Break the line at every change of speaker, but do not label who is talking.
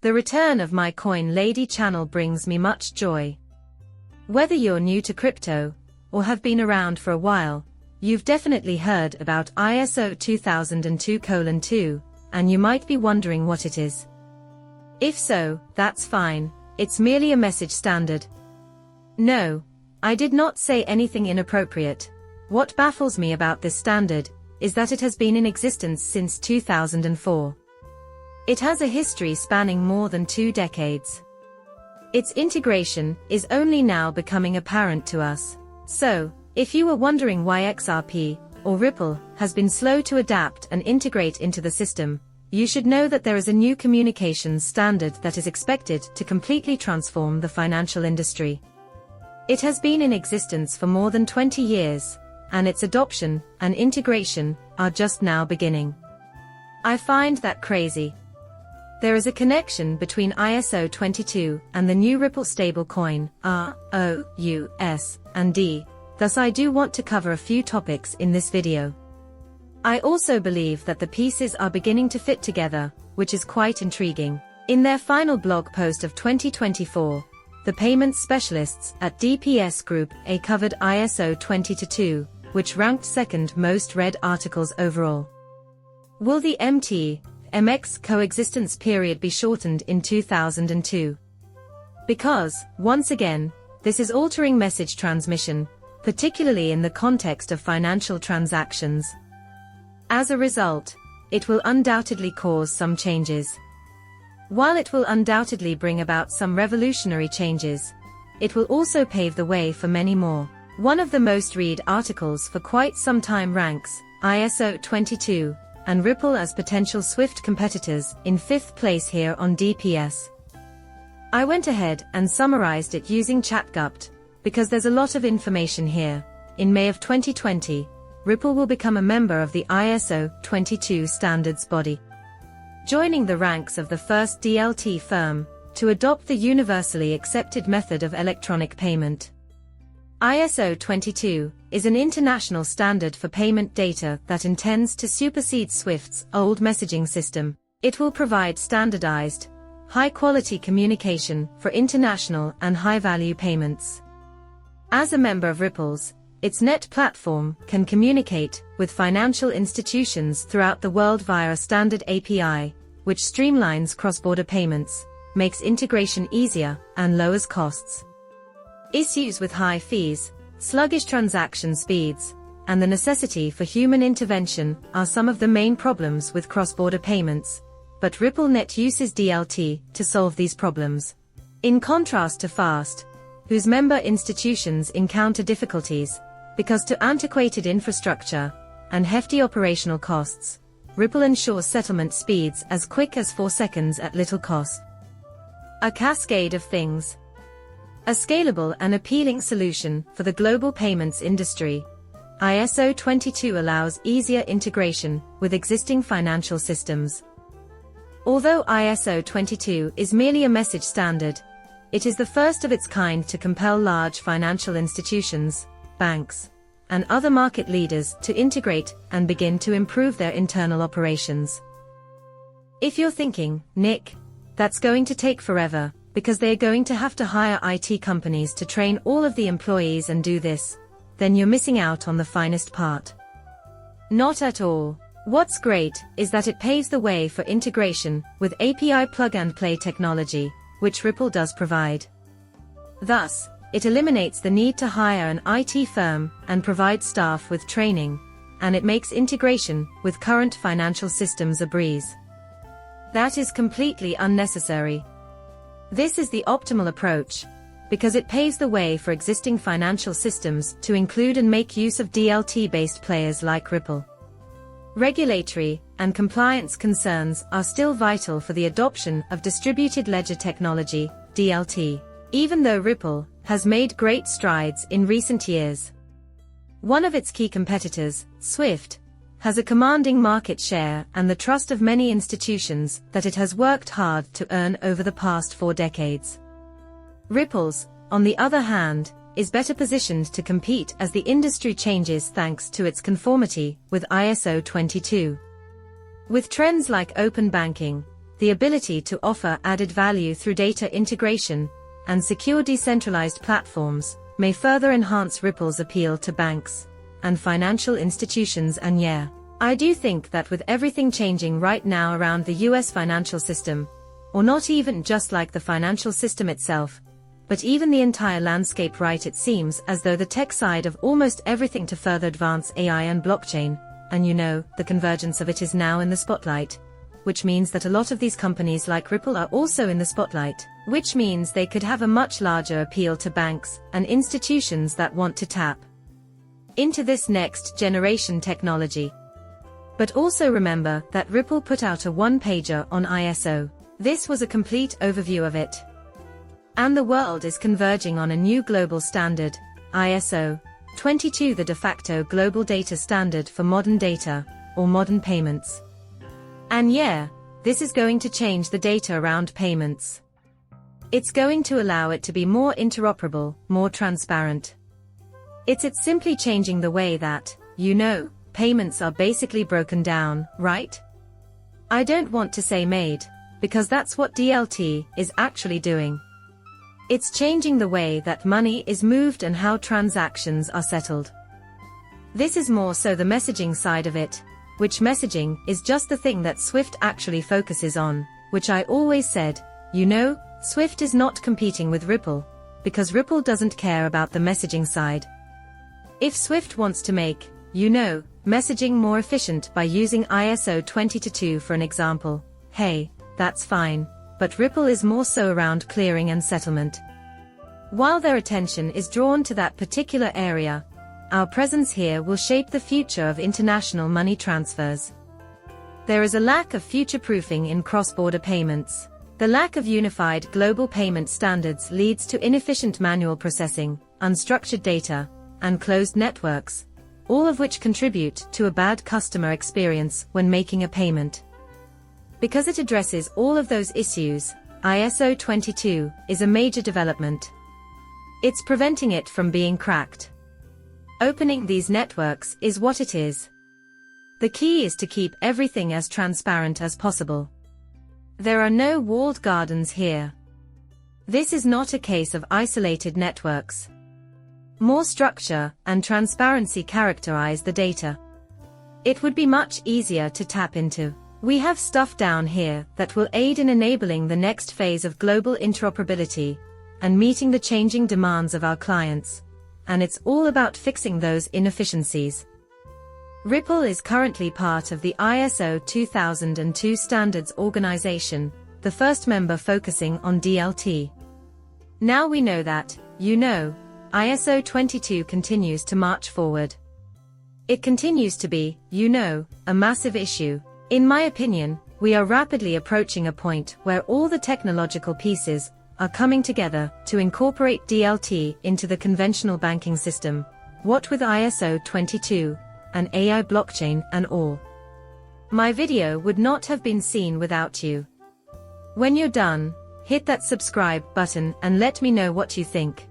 The return of my Coin Lady channel brings me much joy. Whether you're new to crypto, or have been around for a while, you've definitely heard about ISO 2002:2, and you might be wondering what it is. If so, that's fine, it's merely a message standard. No, I did not say anything inappropriate. What baffles me about this standard is that it has been in existence since 2004. It has a history spanning more than 2 decades. Its integration is only now becoming apparent to us. So, if you were wondering why XRP, or Ripple, has been slow to adapt and integrate into the system, you should know that there is a new communications standard that is expected to completely transform the financial industry. It has been in existence for more than 20 years, and its adoption and integration are just now beginning. I find that crazy. There is a connection between ISO 22 and the new Ripple stablecoin, ROUSD, thus I do want to cover a few topics in this video. I also believe that the pieces are beginning to fit together, which is quite intriguing. In their final blog post of 2024, the payments specialists at DPS Group A covered ISO 2022, which ranked second most read articles overall. Will the MX coexistence period be shortened in 2002? Because, once again, this is altering message transmission, particularly in the context of financial transactions. As a result, it will undoubtedly cause some changes. While it will undoubtedly bring about some revolutionary changes, it will also pave the way for many more. One of the most read articles for quite some time ranks ISO 22 and Ripple as potential SWIFT competitors in 5th place here on DPS. I went ahead and summarized it using ChatGPT, because there's a lot of information here. In May of 2020, Ripple will become a member of the ISO 22 standards body, joining the ranks of the first DLT firm to adopt the universally accepted method of electronic payment. ISO 22 is an international standard for payment data that intends to supersede SWIFT's old messaging system. It will provide standardized, high-quality communication for international and high-value payments. As a member of Ripple's, its net platform can communicate with financial institutions throughout the world via a standard API, which streamlines cross-border payments, makes integration easier, and lowers costs. Issues with high fees, sluggish transaction speeds, and the necessity for human intervention are some of the main problems with cross-border payments, but RippleNet uses DLT to solve these problems. In contrast to FAST, whose member institutions encounter difficulties because to antiquated infrastructure and hefty operational costs, Ripple ensures settlement speeds as quick as 4 seconds at little cost. A cascade of things. A scalable and appealing solution for the global payments industry. ISO 22 allows easier integration with existing financial systems. Although ISO 22 is merely a message standard, it is the first of its kind to compel large financial institutions, banks, and other market leaders to integrate and begin to improve their internal operations. If you're thinking, Nick, that's going to take forever, because they're going to have to hire IT companies to train all of the employees and do this, then you're missing out on the finest part. Not at all. What's great is that it paves the way for integration with API plug-and-play technology, which Ripple does provide. Thus, it eliminates the need to hire an IT firm and provide staff with training, and it makes integration with current financial systems a breeze. That is completely unnecessary. This is the optimal approach, because it paves the way for existing financial systems to include and make use of DLT-based players like Ripple. Regulatory and compliance concerns are still vital for the adoption of distributed ledger technology, DLT, even though Ripple has made great strides in recent years. One of its key competitors, SWIFT, has a commanding market share and the trust of many institutions that it has worked hard to earn over the past 4 decades. Ripple's, on the other hand, is better positioned to compete as the industry changes thanks to its conformity with ISO 22. With trends like open banking, the ability to offer added value through data integration, and secure decentralized platforms, may further enhance Ripple's appeal to banks and financial institutions. And yeah, I do think that with everything changing right now around the US financial system, or not even just like the financial system itself, but even the entire landscape, right, it seems as though the tech side of almost everything to further advance AI and blockchain, and the convergence of it is now in the spotlight, which means that a lot of these companies like Ripple are also in the spotlight, which means they could have a much larger appeal to banks and institutions that want to tap into this next generation technology. But also remember that Ripple put out a one-pager on ISO. This was a complete overview of it. And the world is converging on a new global standard, ISO 22, the de facto global data standard for modern data, or modern payments. And yeah, this is going to change the data around payments. It's going to allow it to be more interoperable, more transparent. It's simply changing the way that, payments are basically broken down, right? I don't want to say made, because that's what DLT is actually doing. It's changing the way that money is moved and how transactions are settled. This is more so the messaging side of it, which messaging is just the thing that Swift actually focuses on, which I always said, Swift is not competing with Ripple, because Ripple doesn't care about the messaging side. If Swift wants to make, messaging more efficient by using ISO 22 for an example, hey, that's fine, but Ripple is more so around clearing and settlement. While their attention is drawn to that particular area, our presence here will shape the future of international money transfers. There is a lack of future-proofing in cross-border payments. The lack of unified global payment standards leads to inefficient manual processing, unstructured data, and closed networks, all of which contribute to a bad customer experience when making a payment. Because it addresses all of those issues, ISO 22 is a major development. It's preventing it from being cracked. Opening these networks is what it is. The key is to keep everything as transparent as possible. There are no walled gardens here. This is not a case of isolated networks. More structure and transparency characterize the data. It would be much easier to tap into. We have stuff down here that will aid in enabling the next phase of global interoperability and meeting the changing demands of our clients, and it's all about fixing those inefficiencies. Ripple is currently part of the ISO 2002 Standards Organization, the first member focusing on DLT. Now we know that, ISO 22 continues to march forward. It continues to be, a massive issue. In my opinion, we are rapidly approaching a point where all the technological pieces are coming together to incorporate DLT into the conventional banking system, what with ISO 22, and AI blockchain and all. My video would not have been seen without you. When you're done, hit that subscribe button and let me know what you think.